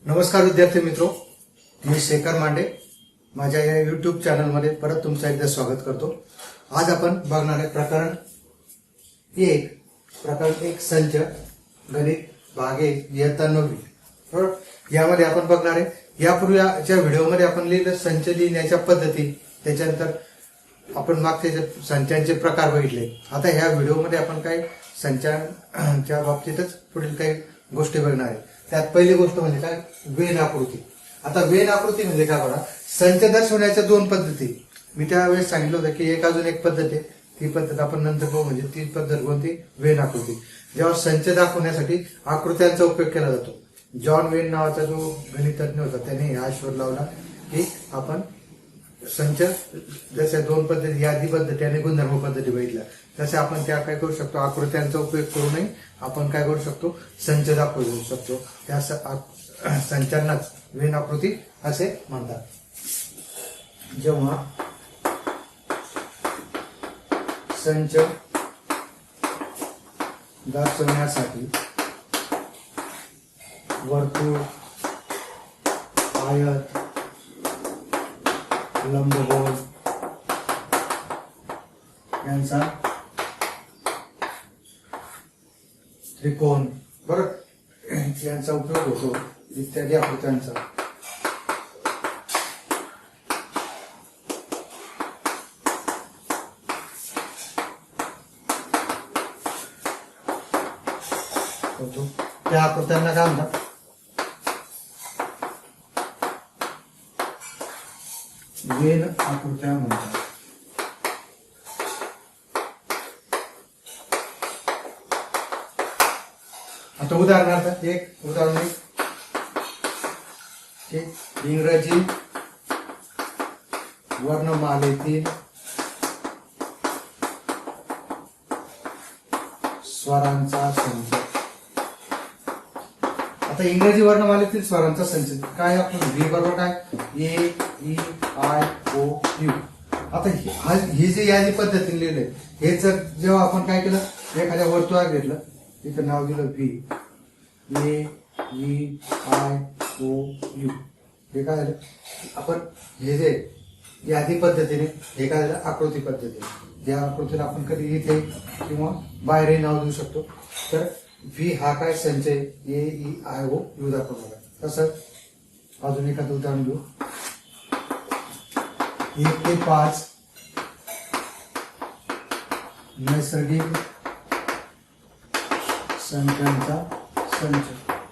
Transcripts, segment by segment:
नमस्कार विद्यार्थी मित्रो, मी शेखर मांडे माझ्या या यूट्यूब चॅनलमध्ये परत तुमचं एकदा स्वागत करतो। आज आपण बघणार आहे प्रकरण एक संच गणित भाग 1 इयत्ता 9वी। यामध्ये आपण बघणार आहे, यापूर्वीच्या व्हिडिओमध्ये आपण लिहिलं संच लिहिण्याच्या पद्धती, त्याच्यानंतर आपण मागच्या संचांचे प्रकार बघितले। आता ह्या व्हिडिओमध्ये आपण काही संचांच्या बाबतीतच पुढील काही गोष्टी बघणार आहे। त्यात पहिली गोष्ट म्हणजे काय, वेन आकृती। आता वेन आकृती म्हणजे काय बघा, संच दर्शवण्याच्या दोन पद्धती मी त्यावेळेस सांगितलं होतं की अजून एक पद्धत आहे, ती पद्धत आपण नंतर बघू। म्हणजे ती पद्धत कोणती, वेन आकृती। जेव्हा संच दाखवण्यासाठी आकृत्यांचा उपयोग केला जातो। जॉन वेन नावाचा जो गणितज्ञ होता त्याने हा शोध लावला की आपण संच जसे दोन पद्धती, यादी पद्धती आणि गुणधर्म पद्धती बघितल्या, तसे आपण त्या काय करू शकतो, आकृत्यांचा उपयोग करूनही आपण काय करू शकतो, संच दाखवू शकतो। त्या संचांनाच वेन आकृती असे म्हणतात। जेव्हा संच दर्शवण्यासाठी वर्तुळ, आयत, लंबगोल यांचा, त्रिकोण बरोबर यांचा उपयोग होतो इत्यादी आकृत्यांचा। त्या आकृत्यांना काय म्हणतात, वेन आकृत्या म्हणतात। आता उदाहरणार्थ एक उदाहरण, इंग्रजी वर्णमालेतील स्वरांचा संच। आता इंग्रजी वर्णमालेतील स्वरांचा संच काय, आपण व्ही बरोबर काय, ए ई आय ओ यू। आता ही जी यादी पद्धतीने लिहिलंय, हे जर जेव्हा आपण काय केलं, एखाद्या वर्तुळात घेतलं, इथं नाव दिलं V, A E I O U, हे काय झालं, आपण हे जे यादी पद्धतीने, हे काय झालं आकृती पद्धतीने। या आकृतीला आपण कधी इथे किंवा बाहेरही नाव देऊ शकतो। तर व्ही हा काय संच आहे, ए ई आय ओ यू दाखवणार। तसं अजून एखादं उदाहरण घेऊ, 1 ते 5 नैसर्गिक संख्यांचा संच।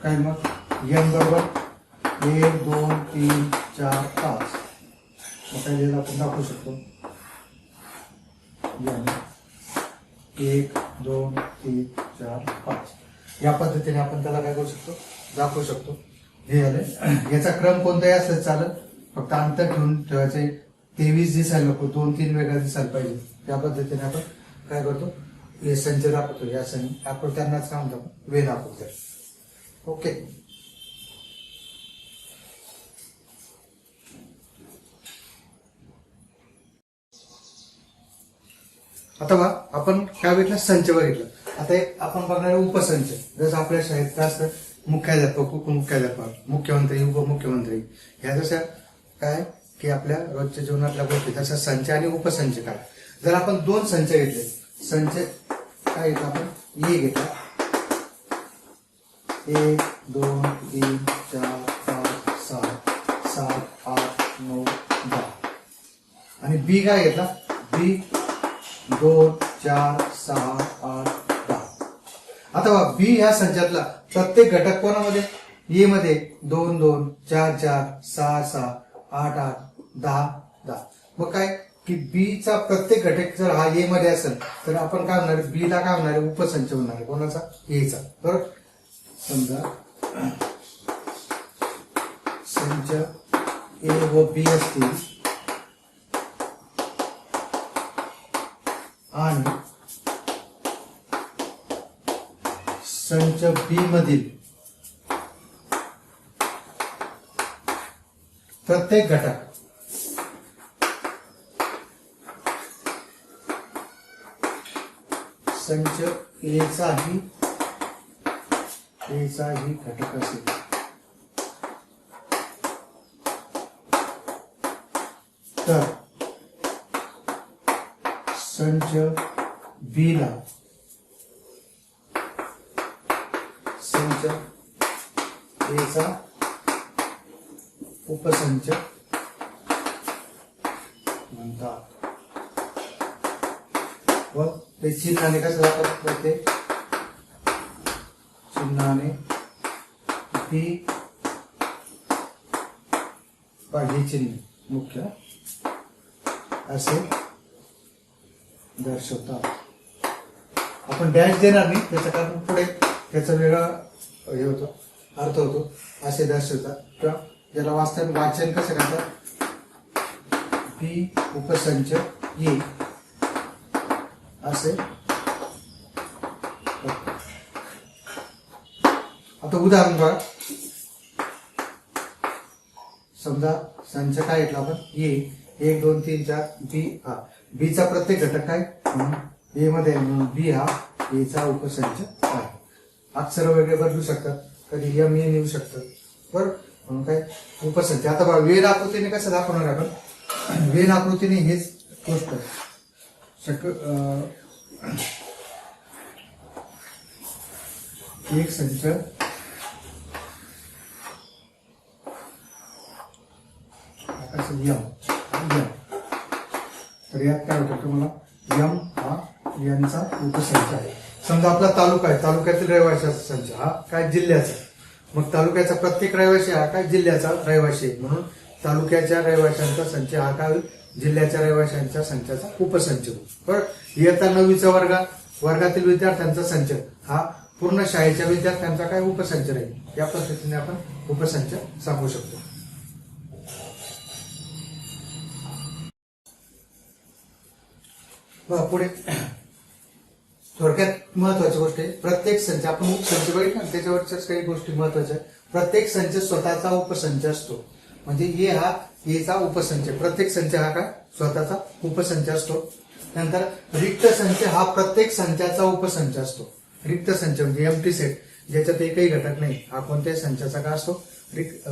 काय मग, एन बरोबर 1 2 3 4 5 काय आपण दाखवू शकतो, 1 2 3 4 5 या पद्धतीने आपण त्याला काय करू शकतो, दाखवू शकतो। हे झालं, याचा क्रम कोणताही असेल चालेल, फक्त अंतर ठेवून ठेवायचे। 23 दिसायला नको, 2 3 वेगळ्या दिसायला पाहिजे। त्या पद्धतीने आपण काय करतो, हे संच दाखवतो। या आकृत्यांनाच काय म्हणतो, वेन आकृत्या। ओके, आता बघा आपण काय बघितलं, संच बघितलं। आता एक आपण बघणार उपसंच। जसं आपल्या शाळेत काय असतं, मुख्याध्यापक, उपमुख्याध्यापक, मुख्यमंत्री, उपमुख्यमंत्री, ह्या जशा काय की आपल्या रोजच्या जीवनातल्या गोष्टी, तशा संच आणि उपसंच काय। जर आपण दोन संच घेतले, संच काय घेतला आपण, ए घेतला, 1 2 3 4 5 6 7 8 9 10 आणि बी काय घेतला, बी 2 4 6 8 10। आता बी ह्या संचातला प्रत्येक घटक कोणामध्ये, ए मध्ये 2 2 4 4 6 6 8 8 10 10। मग काय की बी चा प्रत्येक घटक जर हा ए मध्ये असेल तर आपण काय म्हणणार, बी ला काय म्हणणार, उपसंच म्हणणार आहे। कोणाचा, ए चा। बरोबर, समजा संच ए व बी असतील आणि संच बी मधील प्रत्येक घटक संच एचाही घटक असेल तर संच बी ला संच ए चा उपसंच म्हणतात व ते चिन्हाने कसं दाखवतात ते चिन्हाने बी हे चिन्ह मुख्य असे दर्शवतात. आपण डॅश देणार नाही, त्याच्या कारण पुढे त्याचा वेगळा हे होतो अर्थ होतो. असे दर्शवतात किंवा ज्याला वाचन कसं करतात बी उपसंच ए असे. आता उदाहरण बघा, समजा संच काय घेतला आपण ए 1 2 3 4 बी हा बी चा प्रत्येक घटक काय ए मध्ये बी हा ए चा उपसंच आहे. अक्षर वेगळे बदलू शकतात, कधी एम ए येऊ शकतं बरोबर. म्हणून काय उपसंच. आता बघा वेन आकृतीने कसं दाखवणार आपण, वेन आकृतीने हेच गोष्ट एक संच यम तर यात काय होतं तुम्हाला यम हा यांचा उपसंच आहे. समजा आपला तालुका आहे, तालुक्यातील रहिवाशाचा संच हा काय जिल्ह्याचा, मग तालुक्याचा प्रत्येक रहिवासी हा काय जिल्ह्याचा रहिवासी आहे. म्हणून तालुक्याच्या रहिवाशांचा संच हा काय जिल्ह्याच्या रहिवाशांच्या संचाचा उपसंच. बरोबर. इयत्ता 9वीचा वर्गातील विद्यार्थ्यांचा संच हा पूर्ण शाळेच्या विद्यार्थ्यांचा काय उपसंच राहील. या पद्धतीने आपण उपसंच सांगू शकतो. पुढे थोडक्यात महत्वाची गोष्ट आहे, प्रत्येक संच आपण उपसंच बघितला त्याच्यावरच्याच काही गोष्टी महत्वाच्या. प्रत्येक संच स्वतःचा उपसंच असतो. म्हणजे ए हा एचा उपसंच, प्रत्येक संच हा काय स्वतःचा उपसंच असतो. नंतर रिक्त संच हा प्रत्येक संचाचा उपसंच असतो. रिक्त संच म्हणजे एम्प्टी सेट, ज्याच्यात एकही घटक नाही, हा कोणत्याही संचाचा काय असतो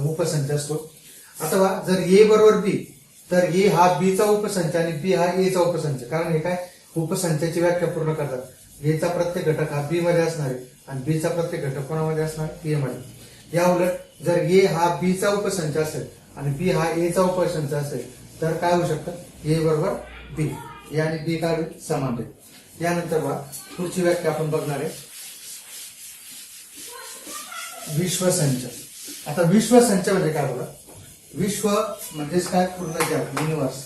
उपसंच असतो. अथवा जर ए बरोबर बी तर ए हा बी चा उपसंच आणि बी हा ए चा उपसंच. कारण हे काय उपसंचाची व्याख्या पूर्ण करतात. ए चा प्रत्येक घटक हा बी मध्ये असणार आहे आणि बी चा प्रत्येक घटक कोणामध्ये असणार ए मध्ये. या उलट जर ए हा बी चा उपसंच असेल आणि बी हा ए चा उपसंच असेल तर काय होऊ शकतं ए बरोबर बी, ए आणि बी काय समान राहील. यानंतर बघा पुढची व्याख्या आपण बघणार आहे विश्वसंच. आता विश्वसंच म्हणजे काय बघा, विश्व म्हणजेच काय पूर्ण जग, युनिव्हर्स.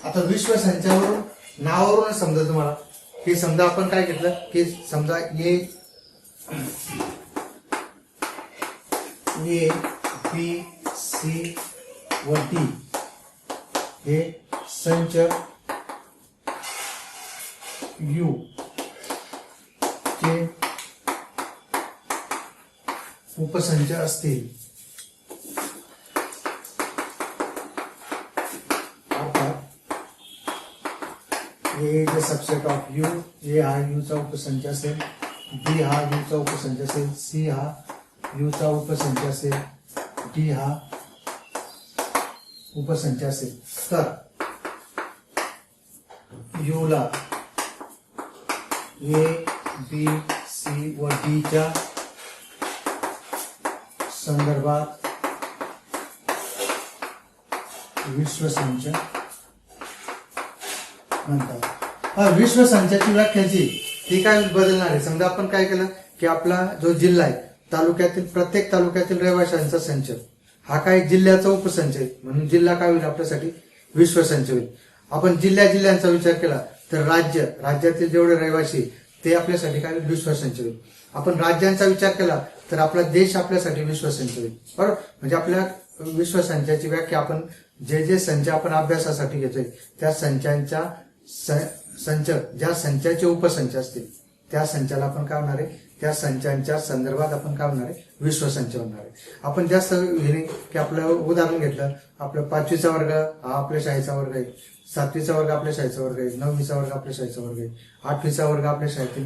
आता विश्वसंचावरून नावावरून समजा तुम्हाला की समजा आपण काय घेतलं की समजा ए बी सी व डी हे संच यू चे उपसंच असतील. A is the subset of U, A हा यू चा उपसंच असेल, बी हा यू चा उपसंच असेल, सी हा यू चा उपसंच असेल, डी हा उपसंच असेल. तर यू ला ए बी सी व डी च्या संदर्भात विश्वसंच म्हणतात. हा विश्वसंचाची व्याख्या जी ती काय बदलणार आहे. समजा आपण काय केलं की आपला जो जिल्हा आहे, तालुक्यातील प्रत्येक तालुक्यातील रहिवाशांचा संच हा काय जिल्ह्याचा उपसंच आहे. म्हणून जिल्हा काय होईल आपल्यासाठी विश्वसंच होईल. आपण जिल्ह्यांचा विचार केला तर राज्यातील जेवढे रहिवासी ते आपल्यासाठी काय विश्वसंच होईल. आपण राज्यांचा विचार केला तर आपला देश आपल्यासाठी विश्वसंच होईल. बरोबर. म्हणजे आपल्या विश्वसंचाची व्याख्या आपण जे संच आपण अभ्यासासाठी घेतोय त्या संचांच्या संच ज्या संचाचे उपसंच असतील त्या संचाला आपण काय होणार आहे, त्या संचांच्या संदर्भात आपण काय होणार आहे विश्वसंच होणार आहे. आपण जास्त की आपलं उदाहरण घेतलं, आपलं 5वीचा वर्ग हा आपल्या शाळेचा वर्ग आहे, 7वीचा वर्ग आपल्या शाळेचा वर्ग आहे, 9वीचा वर्ग आपल्या शाळेचा वर्ग आहे, 8वीचा वर्ग आपल्या शाळेतील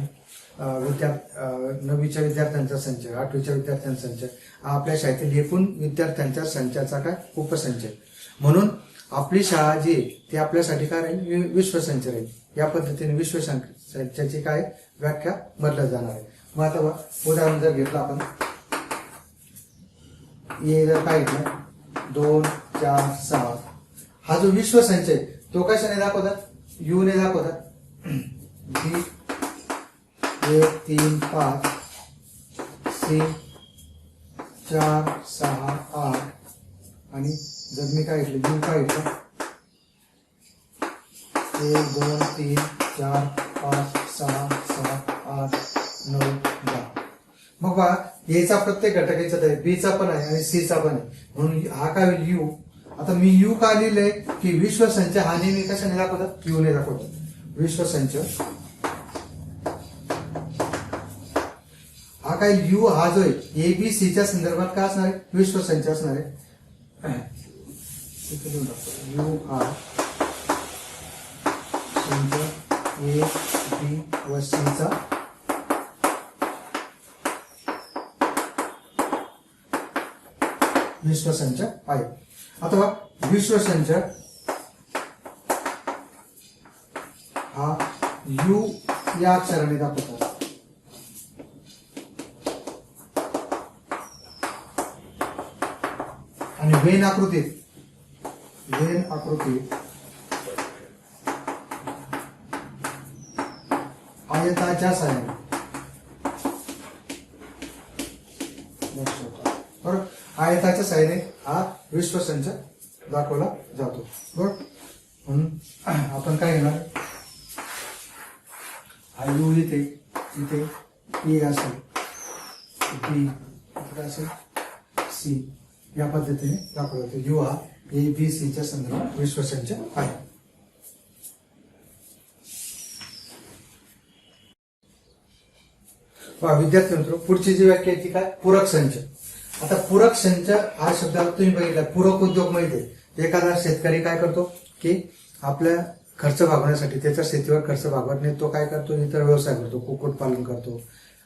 9वीच्या विद्यार्थ्यांचा संच, 8वीच्या विद्यार्थ्यांचा संच, आपल्या शाळेतील एकूण विद्यार्थ्यांच्या संचाचा काय उपसंच आहे. म्हणून आपली शाळा जी आहे ती आपल्यासाठी काय राहील, विश्वसंच राहील. या पद्धतीने विश्वसंचाची काय व्याख्या बदलत जाणार आहे. मग आता उदाहरण जर घेतलं आपण, हे जर काय घेतलं 2 4 6, हा जो विश्वसंच आहे तो कशाने दाखवतात, यू ने दाखवतात. 1 3 5 C 4 6 8 आणि जर मी काय घेतलं, यू काय घेतलं 1 2 3 4 5 6 7 8 9 10. मग बघा एचा प्रत्येक घटक याच्यात आहे, बी चा पण आहे आणि सी चा पण आहे. म्हणून हा काय होईल, यू. आता मी यू का लिहिलंय की विश्वसंच हा नेहमी कशाने दाखवतात, यू ने दाखवतात. विश्वसंच हा काय यू हा जो आहे एबीसी च्या संदर्भात काय असणार आहे, विश्वसंच असणार आहे. यू हा संच ए बी व सी चा विश्वसंच आहे. आता विश्वसंच हा यू या अक्षराने दाखवतात. आणि वेन आकृतीत आयताच्या साह्याने बरोबर, आयताच्या साह्याने हा विश्वसंच दाखवला जातो. बरोबर, म्हणून आपण काय घेणार, हा यू इथे ए असेल, बी इकडे असेल, सी या पद्धतीने दाखवला जातो. यू हा ए बी सी च्या संदर्भात विश्वसंच आहे. विद्यार्थी मित्र, पुढची जी व्याख्या आहे ती काय, पूरक संच. आता पूरक संच हा शब्द तुम्ही बघितला, पूरक उद्योग माहिती आहे. एखादा शेतकरी काय करतो की आपल्या खर्च भागवण्यासाठी, त्याच्या शेतीवर खर्च भागवत नाही, तो काय करतो, इतर व्यवसाय करतो, कुक्कुटपालन करतो,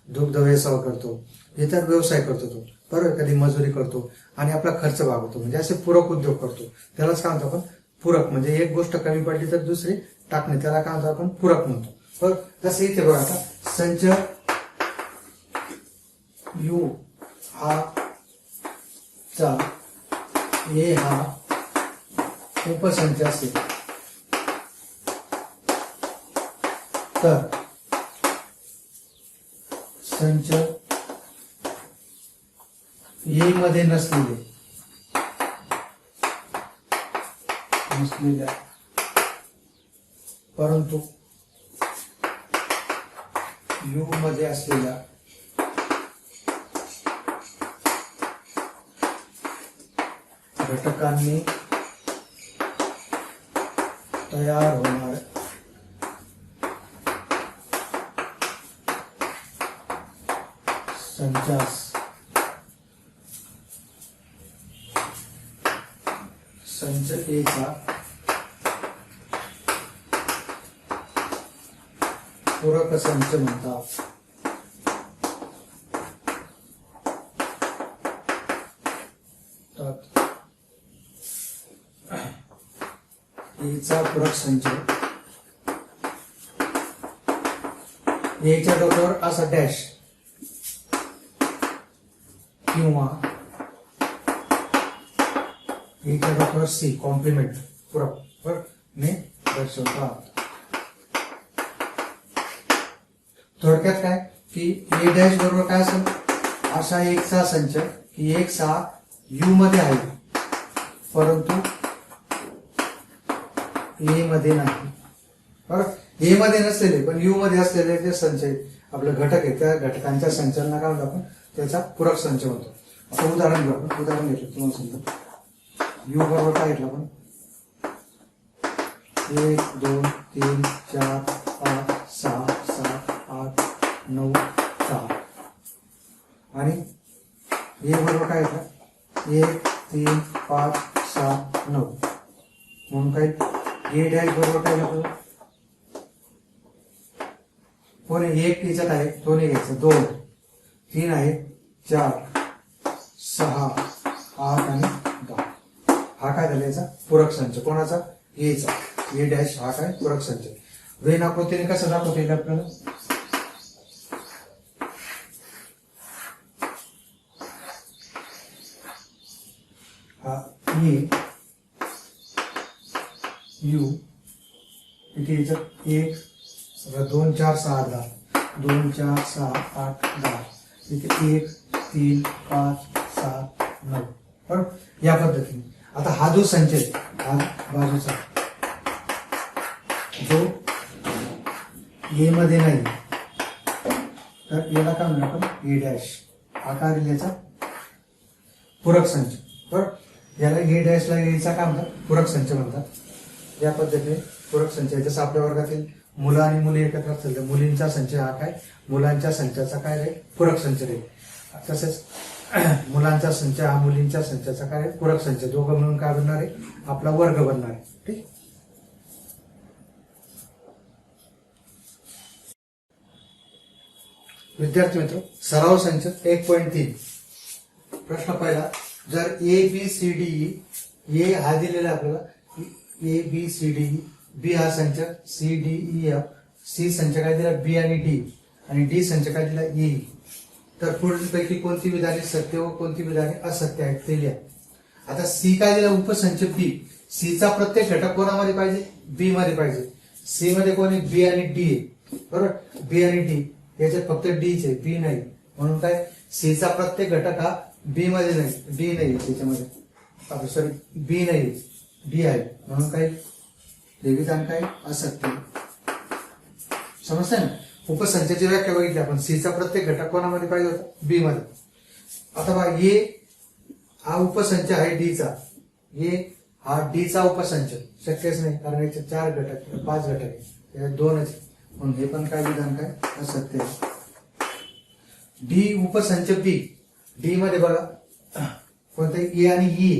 दुग्ध व्यवसाय करतो, इतर व्यवसाय करतो तो, बरोबर, कधी मजुरी करतो आणि आपला खर्च भागवतो. म्हणजे असे पूरक उद्योग करतो. त्यालाच काय म्हणतो आपण, पूरक. म्हणजे एक गोष्ट कमी पडली तर दुसरी टाकणे, त्याला काय म्हणतो आपण, पूरक म्हणतो. बरोबर, जसं इथे बघा, आता संच यू हा चा ए हा उपसंच असेल तर संच ए मध्ये नसलेल्या परंतु यू मध्ये असलेल्या घटकांनी तयार होणार संचास संच ए चा पूरक संच म्हणतात. एचा पूरक संच, एच्या डोक्यावर असा डॅश किंवा एच्या डोक्यावर सी कॉम्प्लिमेंट पूरक ने दर्शवतात. थोडक्यात काय की ए डॅश बरोबर काय असेल, असा एकचा संच की एक सा यू मध्ये आहे परंतु ए मध्ये नाही. बरोबर, ए मध्ये नसलेले पण यू मध्ये असलेले जे संच आपले घटक आहेत त्या घटकांच्या संचालना काय म्हणतो आपण, त्याचा पूरक संच म्हणतो. आता उदाहरण घेऊ आपण. उदाहरण घेतलं तुम्हाला समजा, यू बरोबर काय घेतलं आपण, 1 2 3 4 5 6 7 8 9 10 आणि ए बरोबर काय घेतलं, 1 3 5 7 9 म्हणून काय ए डॅश बरोबर काय लागलं, कोणी एक याच्यात आहे तो नाही घ्यायचा, 2 3 आहे, 4 6 8 आणि 10. हा काय झाला याचा पूरक संच. कोणाचा? एचा. ए डॅश हा काय पूरक संच. वेन आकृतीने कसं दाखवता येईल आपल्याला? हा ए यू इथे याच्यात 1 2 4 6 10 2 4 6 8 10 इथे 1 3 5 7 9 बरोबर. या पद्धतीने आता हा जो संच आहे हा बाजूचा जो ए मध्ये नाही तर याला काय म्हणून आपण ए डॅश हा काय याचा पूरक संच. बरोबर. याला ए डॅशला याचा काय म्हणतात पूरक संच म्हणतात. या पद्धतीने पूरक संच. जसं आपल्या वर्गातील मुलं आणि मुली एकत्र असतील तर मुलींचा संच हा काय मुलांच्या संचाचा काय रे पूरक संच रे. तसेच मुलांचा संच हा मुलींच्या संचाचा काय पूरक संच. दोघं मिळून काय बनणार आहे आपला वर्ग बनणार आहे. ठीक. विद्यार्थी मित्र सराव संच 1.3 प्रश्न पहिला. जर A B C D E A हा दिलेला आपल्याला A B C D E B हा संच C D E F C संच काय दिला बी आणि डी आणि डी संच काय दिला ई. तर पुढीलपैकी कोणती विधाने सत्य व कोणती विधाने असत्य आहेत ते लिहा. आता सी काय दिला उपसंच बी. सी चा प्रत्येक घटक कोणामध्ये पाहिजे बी मध्ये पाहिजे. सी मध्ये कोणी बी आणि डी आहे बरोबर. बी आणि डी याच्यात फक्त डीच आहे बी नाही म्हणून काय सी चा प्रत्येक घटक हा बी मध्ये नाही डी नाही त्याच्यामध्ये सॉरी बी नाही डी आहे म्हणून काय हे विधान काय असत्य. समजतंय ना. उपसंचाची व्याख्या बघितली आपण. सी चा प्रत्येक घटक कोणामध्ये पाहिजे होता बी मध्ये. आता बघा ए हा उपसंच आहे डी चा. ए हा डी चा उपसंच शक्यच नाही कारण याचे 4 घटक 5 घटक आहे 2च म्हणून हे पण काय विधान काय असत्य. डी उपसंच बी. डी मध्ये बघा कोणते ए आणि ई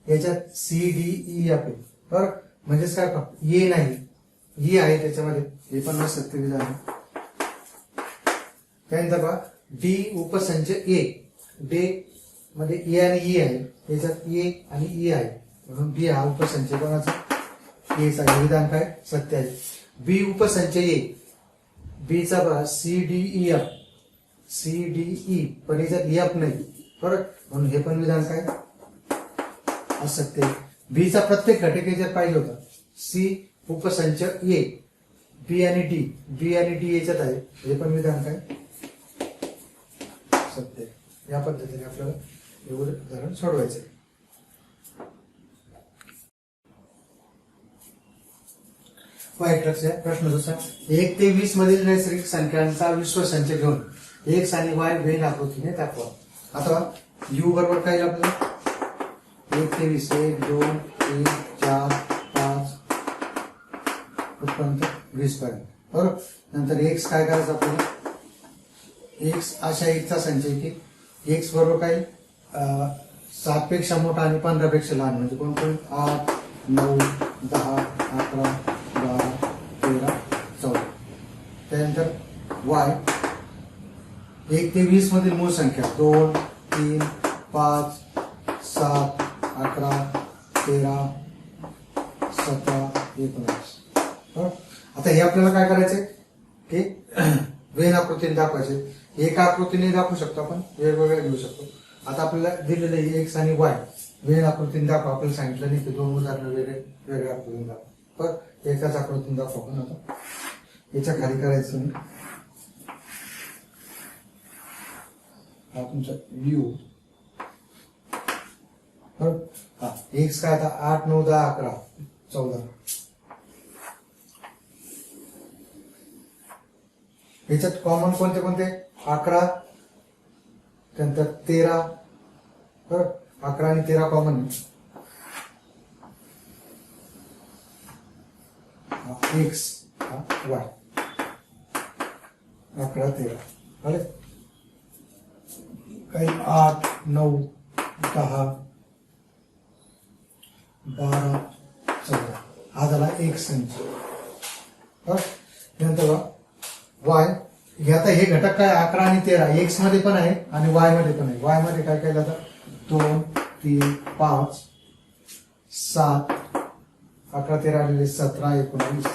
याच्यात सी डी ई एफ आहे बरोबर. म्हणजेच काय ए नाही ई आहे त्याच्यामध्ये हे पण असत्य विधान आहे. त्यानंतर बघा डी उपसंच ए. डे मध्ये ए आणि ई आहे याच्यात ए आणि ई आहे म्हणून बी हा उपसंच कोणाचा एचा. विधान काय सत्य आहे. बी उपसंच ए. बी चा बघा C D E F C D E पण याच्यात एफ नाही बरोबर म्हणून हे पण विधान काय असत्य. बी चा प्रत्येक घटक याच्यात पाहिजे होता. सी उपसंच ए बी आणि डी याच्यात आहे हे पण विधान काय सत्य. या पद्धतीने आपल्याला एवढं उदाहरण सोडवायचं आहे. वाईट लक्ष आहे. प्रश्न दुसरा 1 ते 20 मधील नैसर्गिक संख्यांचा विश्व संच घेऊन एक्स आणि वाय वेन आकृतीने दाखवा. आता यू बरोबर काय आपल्याला 1 ते 20 1 2 3 4 5 पर्यंत 20 पर्यंत बरोबर. नंतर एक्स काय करायचं आपल्याला एक्स अशा एकचा संच आहे की एक्स बरोबर काय 7 पेक्षा मोठा आणि 15 पेक्षा लहान म्हणजे कोण कोण 8 9 10 11 12 13 14. त्यानंतर वाय 1 ते 20 मधील मूळ संख्या 2 3 5 7 11 13 17 19. आता हे आपल्याला काय करायचंय की वेन आकृतीने दाखवायचे. एका आकृतीने दाखवू शकतो आपण वेगवेगळ्या घेऊ शकतो. आता आपल्याला दिलेलं आहे एक्स आणि वाय वेन आकृतीने दाखवा. आपल्याला सांगितलं नाही की 2 उदाहरणं वेगळ्या आकृतीने दाखवा पण एकाच आकृतीने दाखवा. आपण आता याच्या खाली करायचं नाही. हा तुमचा व्ह्यू हा एक्स काय आता 8 9 10 11 14 याच्यात कॉमन कोणते कोणते 11 त्यानंतर 13 बरोबर. 11 आणि 13 कॉमन एक्स हा वाय 11 13 आले काही 8 9 10 12 14 हा झाला एक संच. नंतर वाय हे आता हे घटक काय 11 आणि 13 एक्स मध्ये पण आहे आणि वाय मध्ये पण आहे. वाय मध्ये काय केलं आता 2 3 5 7 11 13 आलेले 17 19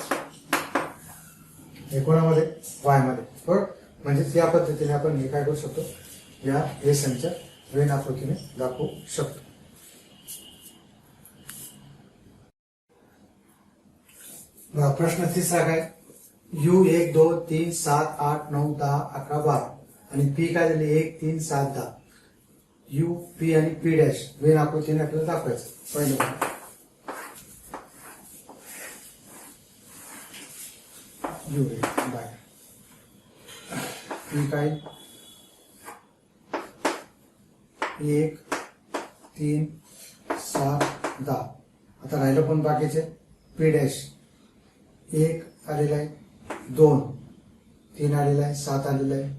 एकोणामध्ये वाय मध्ये बरोबर. म्हणजे या पद्धतीने आपण हे काय करू शकतो, या हे संच वेन आकृतीने दाखवू शकतो. प्रश्न तिसरा काय, यू 1 2 3 7 8 9 10 11 12 आणि पी काय झाले 1 3 7 10. यू पी आणि पी डॅश वेन आकृतीने आपल्याला दाखवायचं. पहिलं यू बाय पी काय 1 3 7 10. आता राहिलं पण बाकीचे पी डॅश 1 आलेला आहे 2 3 आलेला आहे 7 आलेला आहे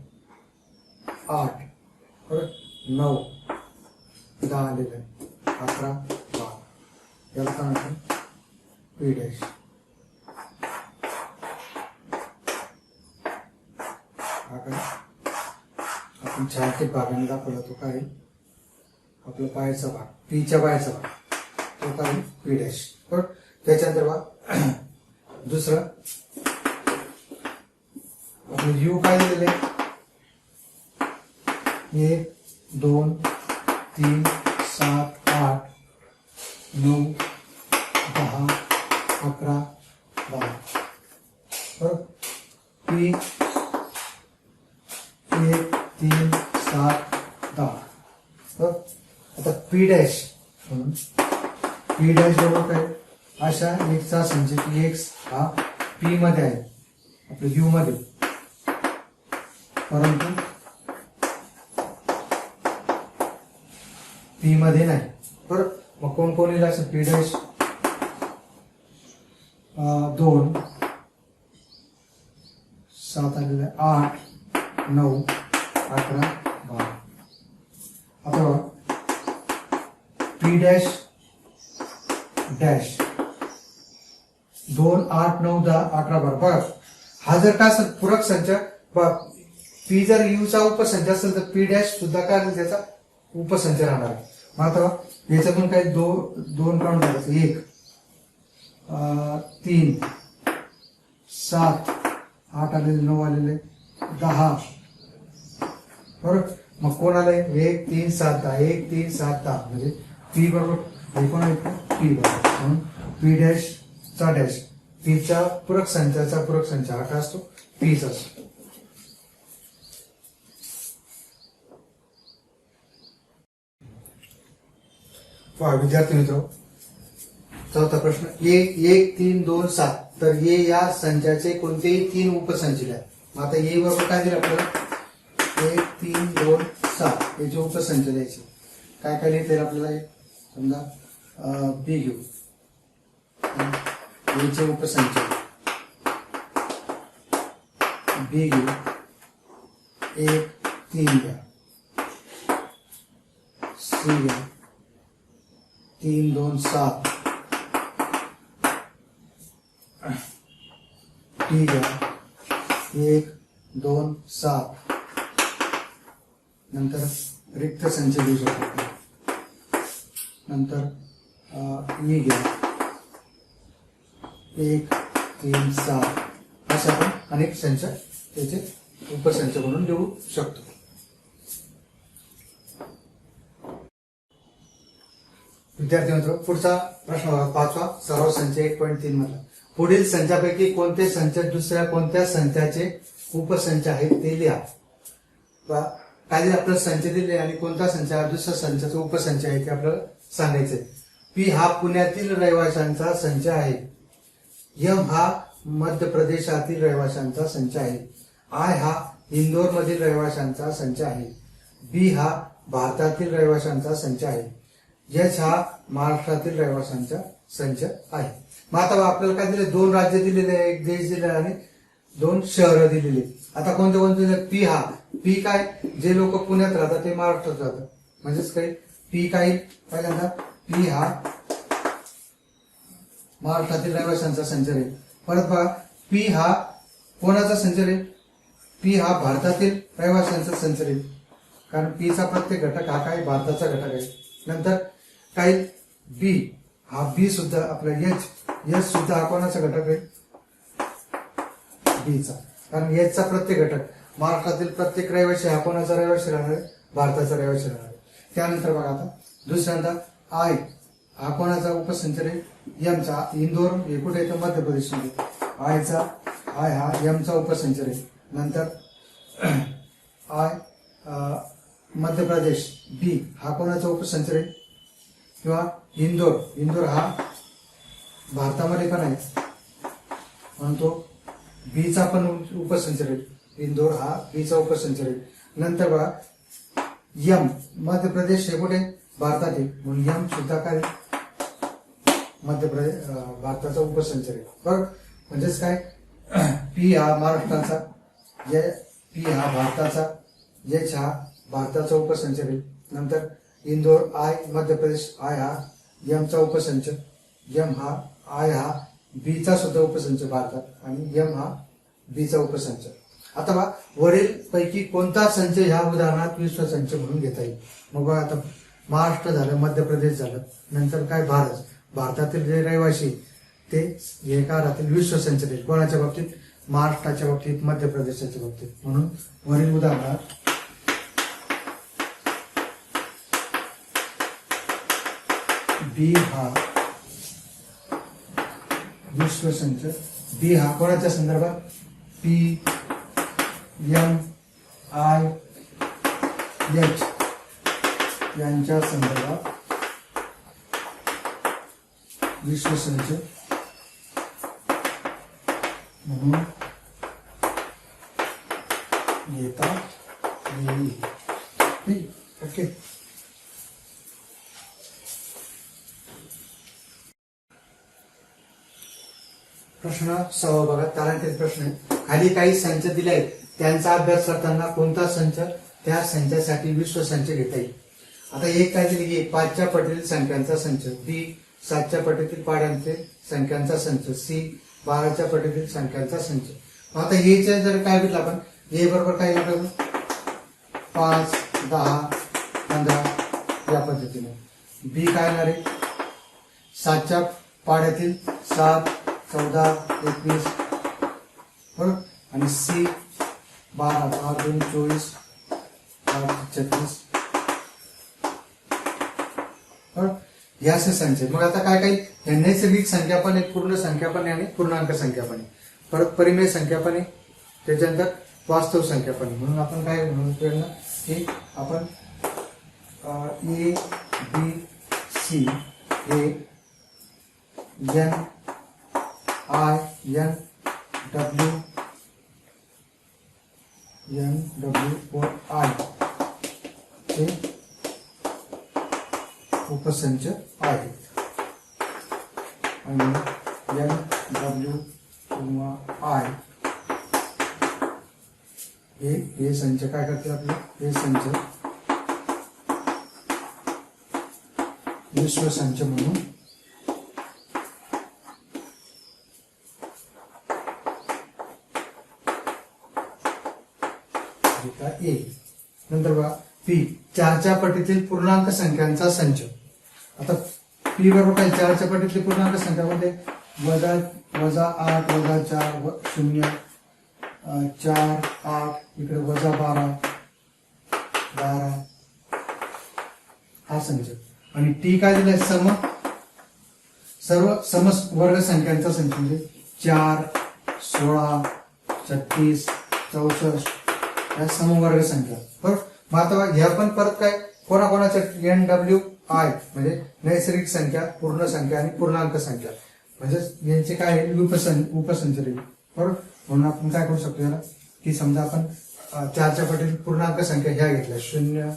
8 बरोबर 9 10 आलेला आहे 11 12. याला काय म्हणतो पी डॅश. आपण छायाचित्र भागाने दाखवला तो काय आपला बाहेरचा भाग पीच्या बाहेरचा भाग तो काय पी डॅश बरोबर. त्याच्यानंतर बघा दुसरं आपलं यू काय दिलेलं आहे 1 2 3 7 8 9 10 11 12 बरोबर. पी 1 3 7 10 बरोबर. आता पी डॅश म्हणून पी डॅश बरोबर काय अशा एकचा संच की एक्स हा पी मध्ये आहे आपल्या यू मध्ये, परंतु पी मध्ये नाही बरोबर. मग कोण कोण येईल असं पी डॅश 2 7 आलेलं आहे 8 9 11 12. आता पी डॅश डॅश 2 8 9 10 11 12 बघा. हा जर का पूरक संच पी जर यूचा उपसंच असेल तर पी डॅश सुद्धा काय असेल त्याचा उपसंच राहणार आहे. मात्र याच्यातून काही दोन काउंट करायचं 1 3 7 8 आलेले 9 आलेले 10 बरोबर. मग कोण आलंय 1 3 7 10 1 3 7 10 म्हणजे पी बरोबर हे कोण आहे पी बरोबर. म्हणून पी डॅश चा डॅश पीचा पूरक संचाचा पूरक संच हा काय असतो पीचा असतो. विद्यार्थी मित्र चौथा प्रश्न 1 1 3 2 7 तर ये या संचाचे कोणतेही 3 उपसंच द्या. मग आता ये बरोबर काय दिलं आपल्याला 1 3 2 7 याचे उपसंच द्यायचे. काय काय लिहिता येईल आपल्याला समजा बी घेऊ याचे उपसंच बी घेऊ 1 3 घ्या सी घ्या 3 2 7 टी घ्या 1 2 7 नंतर रिक्त संच घेऊ शकतो. नंतर ई घ्या 1 3 7 असे आपण अनेक संच त्याचे उपसंच म्हणून लिहू शकतो. विद्यार्थी मित्र पुढचा प्रश्न बघा 5वा सराव संच 1.3 मधला पुढील संचापैकी कोणते संच दुसऱ्या कोणत्या संचाचे उपसंच आहेत ते लिहा. काही आपल्याला संच दिले आणि कोणता संच हा दुसऱ्या संचाचा उपसंच आहे ते आपल्याला सांगायचंय. पी हा पुण्यातील रहिवाशांचा संच आहे. एम हा मध्य प्रदेशातील रहिवाशांचा संच आहे. आय हा इंदोर मधील रहिवाशांचा संच आहे. बी हा भारतातील रहिवाशांचा संच आहे. एच हा महाराष्ट्रातील रहिवाशांचा संच आहे. मग आता आपल्याला काय दिले 2 राज्य दिलेले आहे 1 देश दिले आणि 2 शहरं दिलेली. आता कोणते कोणते पी हा पी काय जे लोक पुण्यात राहतात ते महाराष्ट्रात राहतात म्हणजेच काही पी काय पहिल्यांदा पी हा महाराष्ट्रातील रहिवाशांचा संच आहे. परत बघा पी हा कोणाचा संच आहे पी हा भारतातील रहिवाशांचा संच राहील, कारण पीचा प्रत्येक घटक हा काय भारताचा घटक आहे. नंतर काही बी हा बी सुद्धा आपला एच सुद्धा हा कोणाचा घटक आहे बीचा, कारण एचचा प्रत्येक घटक महाराष्ट्रातील प्रत्येक रहिवासी हा कोणाचा रहिवासी राहणार आहे भारताचा रहिवासी राहणार आहे. त्यानंतर बघा आता दुसऱ्यांदा आय हा कोणाचा उपसंच आहे एमचा. इंदोर हे कुठे येतं मध्य प्रदेशमध्ये. आय हा एमचा उपसंच आहे. नंतर आय मध्य प्रदेश बी हा कोणाचा उपसंच आहे किंवा इंदोर हा भारतामध्ये पण आहे म्हणून तो बीचा पण उपसंच आहे. इंदोर हा बीचा उपसंच आहे. नंतर बघा यम मध्य प्रदेश हे कुठे भारतात आहे म्हणून यम सुद्धा काय मध्य प्रदेश भारताचा उपसंच आहे. बरोबर, म्हणजेच काय पी हा महाराष्ट्राचा, पी हा भारताचा, एच हा भारताचा उपसंच आहे. नंतर इंदोर आय मध्य प्रदेश आय हा यमचा उपसंच, आय हा बीचा सुद्धा उपसंच भारतात आणि यम हा बीचा उपसंच. आता बघा वरील पैकी कोणता संच ह्या उदाहरणात विश्वसंच म्हणून घेता येईल. मग बघा आता महाराष्ट्र झालं, मध्य प्रदेश झालं, नंतर काय भारतातील जे रहिवासी ते हे काळातील विश्वसंच देश कोणाच्या बाबतीत महाराष्ट्राच्या बाबतीत मध्य प्रदेशाच्या बाबतीत. म्हणून वरील उदाहरणात बी हा विश्वसंच, बी हा कोणाच्या संदर्भात पी एम आय एच यांच्या संदर्भात विश्वसंच म्हणून घेता येईल. ओके. प्रश्न 6 बघा, तारांकित प्रश्न आहे. खाली काही संच दिले आहेत, त्यांचा अभ्यास करताना कोणता संच त्या संचासाठी विश्वसंच घेता येईल. आता एक काय दिली की 5च्या पटीतील संख्यांचा संच, बी 7च्या पटीतील पाड्यांचे संख्यांचा संच, सी 12च्या पटीतील संख्यांचा संच. आता हे जर काय घेतलं आपण ए बरोबर काय घेतलं 5, 10, 15 या पद्धतीने. बी काय येणार आहे 7च्या पाड्यातील 7, 14, 21 बरोबर, आणि सी 12, 2, 24, 36 बरोबर, हे असे संच. मग आता काय काही नैसर्गिक संख्या पण आहे, पूर्ण संख्या पण आहे आणि पूर्णांक संख्या पण आहे, परत परिमेय संख्या पण आहे, त्याच्यानंतर वास्तव संख्या पण आहे. म्हणून आपण काय म्हणून की आपण ए बी सी हे एन आय एन डब्ल्यू और आय हे उपसंच आहेत आणि एन डब्ल्यू किंवा आय हे संच काय करते आपले हे संच विश्वसंच म्हणून येईल. नंतर बघा पी 4च्या पटीतील पूर्णांक संख्यांचा संच. आता पी बरोबर काय 4च्या पटीतील पूर्णांक संख्यामध्ये -8 -4 0 4 8 इकडे -12 हा संच. आणि टी काय दिलाय सर्व समवर्ग संख्यांचा संच म्हणजे 4 16 36 64 या समवर्ग संख्या बरोबर. मग आता ह्या पण परत काय कोणाकोणाच्या एन डब्ल्यू आय म्हणजे नैसर्गिक संख्या, पूर्ण संख्या आणि पूर्णांक संख्या म्हणजे यांचे काय उपसंच राहील बरोबर. म्हणून आपण काय करू शकतो याला की समजा आपण 4च्या पटीतील पूर्णांक संख्या ह्या घेतल्या 0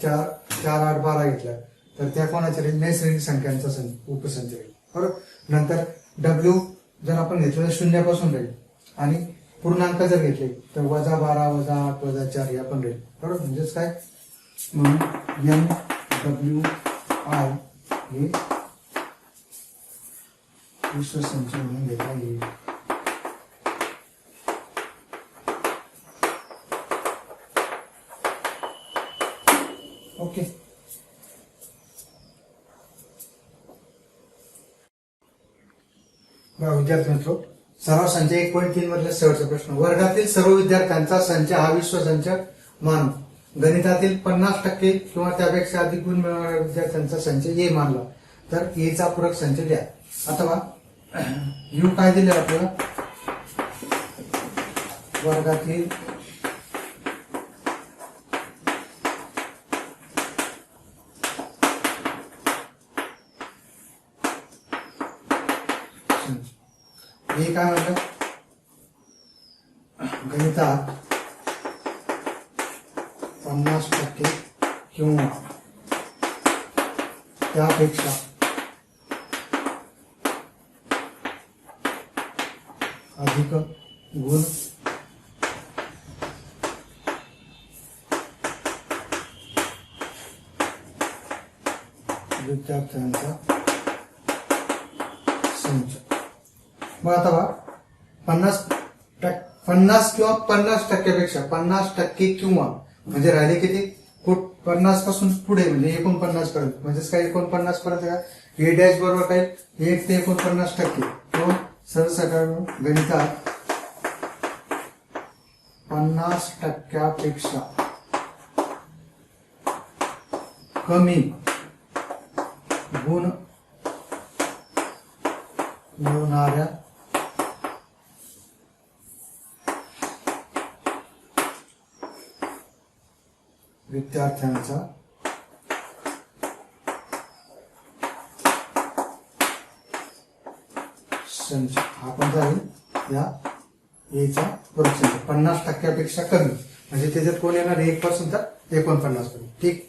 4 4 8 12 घेतल्या तर त्या कोणाच्या राहील नैसर्गिक संख्यांचा उपसंच राहील बरोबर. नंतर डब्ल्यू जर आपण घेतलं तर 0 पासून राहील आणि पूर्णांक जर घेतले तर -12 -8 -4 या पण राहील बरोबर. म्हणजेच काय म्हणून एन डब्ल्यू आय हे विश्वसंच म्हणून घेता येईल. ओके. बघा विद्यार्थी मित्र, सराव संच 1.3 मधला शेवटचा प्रश्न. वर्गातील सर्व विद्यार्थ्यांचा संच हा विश्वसंच मानू. गणितातील 50% किंवा त्यापेक्षा अधिक गुण मिळवणाऱ्या विद्यार्थ्यांचा संच ए मानला तर ए चा पूरक संच द्या. अथवा यू काय दिले आपल्याला, वर्गातील हे काय म्हणलं, गणितात 50% किंवा त्यापेक्षा अधिक गुण विद्यार्थ्यांचा संच. मग आता बघा 50 किंवा 50%पेक्षा 50% किंवा म्हणजे राहिले किती, 50 पासून पुढे म्हणजे 49 पर्यंत, म्हणजेच काय 49 पर्यंत का ए डॅश बरोबर काय 1 ते 49% किंवा सरसकट गणितात 50%पेक्षा कमी गुण मिळवणाऱ्या विद्यार्थ्यांचा संच हा कोणता आहे, या एचा पूरक संच. 50%पेक्षा कमी म्हणजे त्याच्यात कोण येणार 1% तर 49%. ठीक.